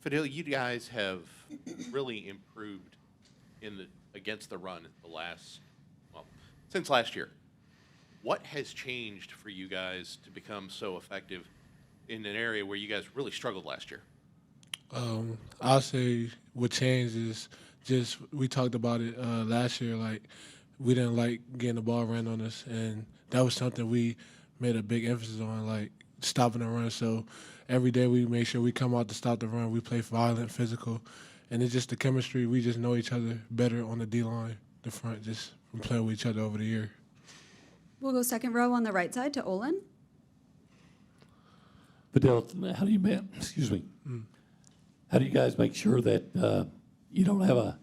Fadil, you guys have really improved against the run the last, well, since last year. What has changed for you guys to become so effective in an area where you guys really struggled last year? I'll say what changed is just we talked about it last year. Like we didn't like getting the ball ran on us, and that was something we made a big emphasis on, like stopping the run. So every day we make sure we come out to stop the run. We play violent, physical, and it's just the chemistry. We just know each other better on the D line, the front, just from playing with each other over the year. We'll go second row on the right side to Olin. Fidel, how do you excuse me? How do you guys make sure that you don't have a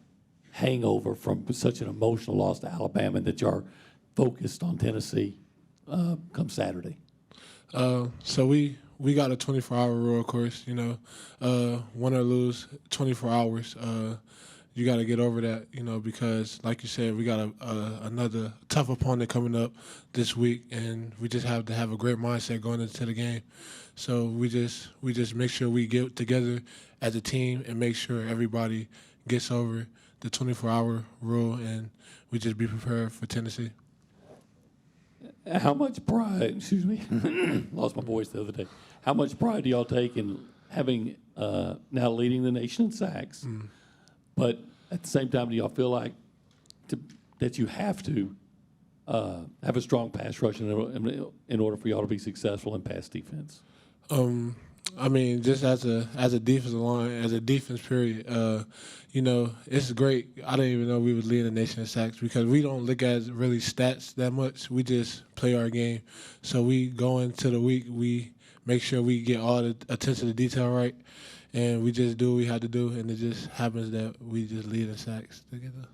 hangover from such an emotional loss to Alabama and that you are focused on Tennessee come Saturday? So we got a 24-hour rule, of course. You know, win or lose, 24 hours. You got to get over that, you know, because like you said, we got another tough opponent coming up this week, and we just have to have a great mindset going into the game. So we just make sure we get together as a team and make sure everybody gets over the 24-hour rule, and we just be prepared for Tennessee. How much pride, excuse me, lost my voice the other day. How much pride do y'all take in having now leading the nation in sacks? But at the same time, do y'all feel like that you have to have a strong pass rush in order for y'all to be successful in pass defense? I mean, just as a defensive line, as a defense period, you know, it's great. I didn't even know we would lead the nation in sacks because we don't look at really stats that much. We just play our game. So we go into the week, we make sure we get all the attention to detail right, and we just do what we have to do, and it just happens that we just lead in sacks together.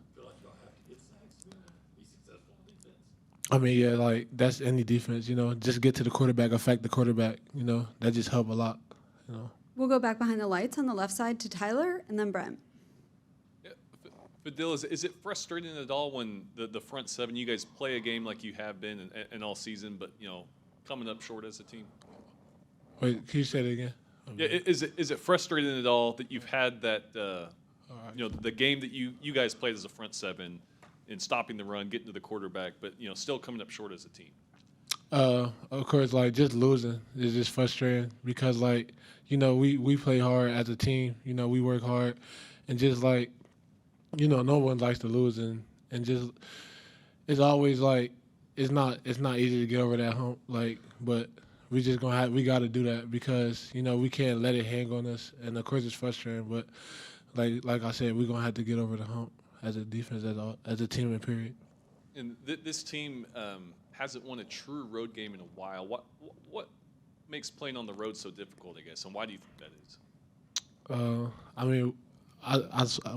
I mean, yeah, like that's any defense, you know. Just get to the quarterback, affect the quarterback, you know. That just help a lot, you know. We'll go back behind the lights on the left side to Tyler and then Brent. Yeah, Fadil, is it frustrating at all when the front seven, you guys play a game like you have been and all season, but, you know, coming up short as a team? Wait, can you say that again? Yeah, is it frustrating at all that you've had that, you know, the game that you guys played as a front seven in stopping the run, getting to the quarterback, but, you know, still coming up short as a team? Of course, like just losing is just frustrating because, like, you know, we play hard as a team. You know, we work hard, and just like, you know, no one likes to lose, and just it's always like it's not easy to get over that hump. Like, but we just we got to do that because, you know, we can't let it hang on us, and of course it's frustrating, but like I said, we're gonna have to get over the hump as a defense, as a team in period. And this team hasn't won a true road game in a while. What makes playing on the road so difficult, I guess, and why do you think that is? I mean,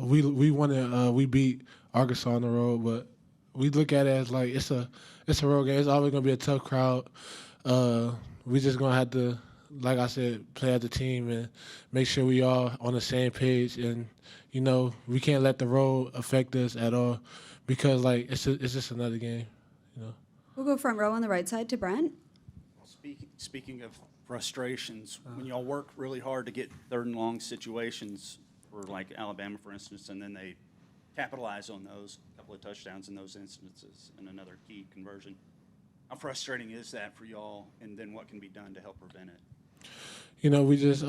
we won we beat Arkansas on the road, but we look at it as like it's a road game. It's always gonna be a tough crowd. We just gonna have to, like I said, play as a team and make sure we all on the same page. And, you know, we can't let the road affect us at all because, like, it's just another game, you know. We'll go front row on the right side to Brent. Speaking of frustrations, when y'all work really hard to get third and long situations for like Alabama, for instance, and then they capitalize on those, a couple of touchdowns in those instances and another key conversion, how frustrating is that for y'all, and then what can be done to help prevent it? You know, we just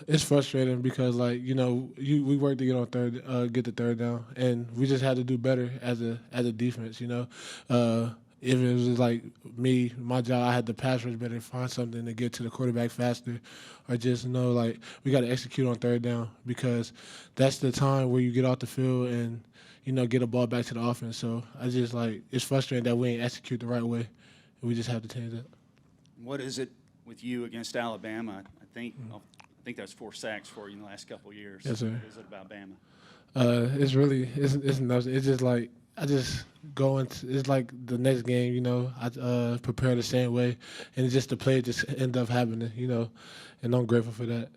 it's frustrating because, like, you know, we work to get the third down, and we just had to do better as a defense. You know, if it was like my job, I had to pass rush better, find something to get to the quarterback faster, or just know like we got to execute on third down because that's the time where you get off the field and, you know, get a ball back to the offense. So I just like it's frustrating that we ain't execute the right way, and we just have to change that. What is it with you against Alabama? I think that's 4 sacks for you in the last couple of years. Yes, sir. What is it about Bama? It's nothing. It's just like I just go into it's like the next game, you know. I prepare the same way, and it's just the play just end up happening, you know, and I'm grateful for that.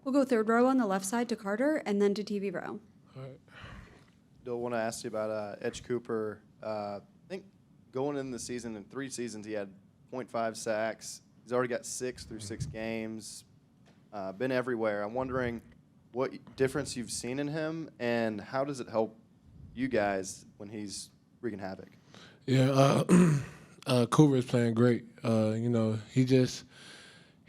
We'll go third row on the left side to Carter and then to TV row. All right. Bill, want to ask you about Edge Cooper. I think going into the season, in 3 seasons, he had 0.5 sacks. He's already got 6 through 6 games, been everywhere. I'm wondering, what difference you've seen in him, and how does it help you guys when he's wreaking havoc? Yeah, Cooper is playing great.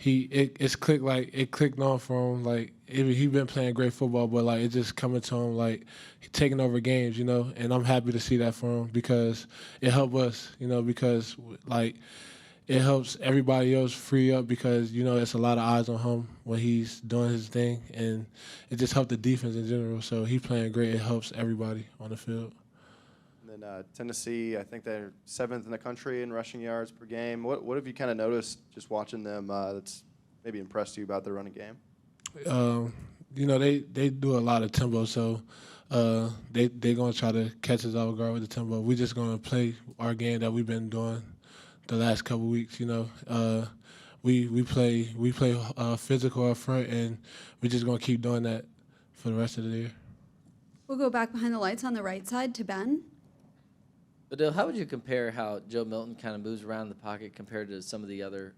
It's clicked it clicked on for him. Like he been playing great football, but like it's just coming to him like he taking over games, And I'm happy to see that for him because it helped us, because like it helps everybody else free up because it's a lot of eyes on him when he's doing his thing, and it just helped the defense in general. So he's playing great. It helps everybody on the field. And then Tennessee, I think they're 7th in the country in rushing yards per game. What have you kind of noticed just watching them that's maybe impressed you about their running game? They do a lot of tempo, so they're gonna try to catch us off guard with the tempo. We're just gonna play our game that we've been doing the last couple weeks. We play physical up front, and we're just gonna keep doing that for the rest of the year. We'll go back behind the lights on the right side to Ben. Fadil, how would you compare how Joe Milton kind of moves around the pocket compared to some of the other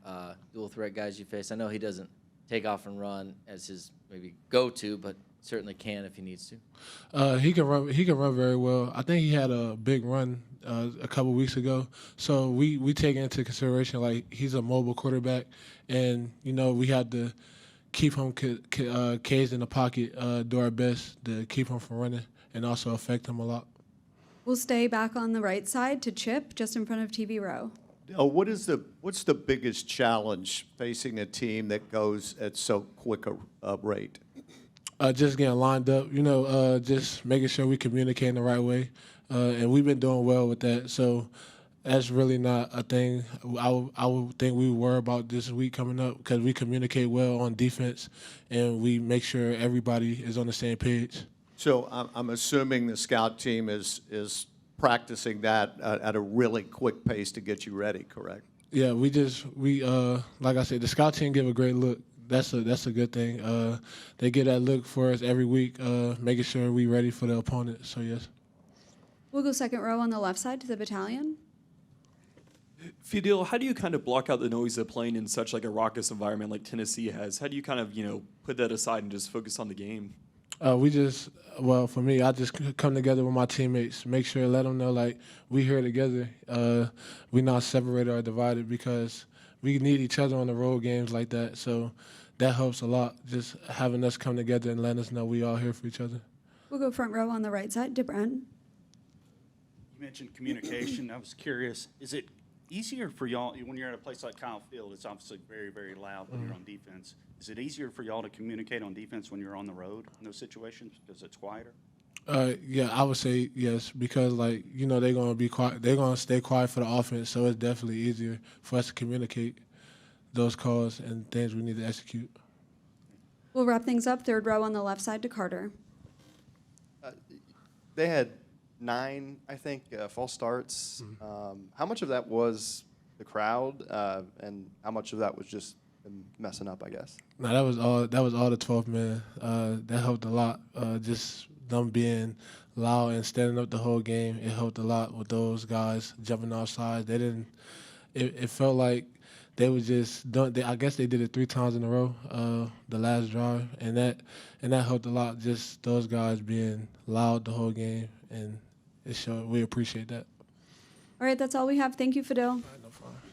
dual threat guys you face? I know he doesn't take off and run as his maybe go-to, but certainly can if he needs to. He can run. He can run very well. I think he had a big run a couple weeks ago. So we take into consideration like he's a mobile quarterback, and we have to keep him caged in the pocket, do our best to keep him from running, and also affect him a lot. We'll stay back on the right side to Chip, just in front of TV row. What's the biggest challenge facing a team that goes at so quick a rate? Just getting lined up, just making sure we communicate in the right way, and we've been doing well with that. So that's really not a thing I would think we worry about this week coming up because we communicate well on defense, and we make sure everybody is on the same page. So I'm assuming the scout team is practicing that at a really quick pace to get you ready, correct? Yeah, we like I said, the scout team give a great look. That's a good thing. They get that look for us every week, making sure we ready for the opponent. So yes. We'll go second row on the left side to the battalion. Fadil, how do you kind of block out the noise of playing in such like a raucous environment like Tennessee has? How do you kind of put that aside and just focus on the game? For me, I just come together with my teammates, make sure, let them know, like, we here together. We not separated or divided because we need each other on the road games like that. So that helps a lot, just having us come together and letting us know we all here for each other. We'll go front row on the right side to Brent. You mentioned communication. I was curious, is it easier for y'all, when you're at a place like Kyle Field, it's obviously very, very loud when you're on defense. Is it easier for y'all to communicate on defense when you're on the road in those situations because it's quieter? Yeah, I would say yes because, like, they're going to be quiet. They're going to stay quiet for the offense, so it's definitely easier for us to communicate those calls and things we need to execute. We'll wrap things up third row on the left side to Carter. They had 9, I think, false starts. How much of that was the crowd, and how much of that was just them messing up, I guess? No, that was all the 12 men. That helped a lot. Just them being loud and standing up the whole game. It helped a lot with those guys jumping off sides. They didn't. It felt like they were just done. I guess they did it 3 times in a row. The last drive, and that helped a lot. Just those guys being loud the whole game, and it showed. We appreciate that. All right, that's all we have. Thank you, Fadil.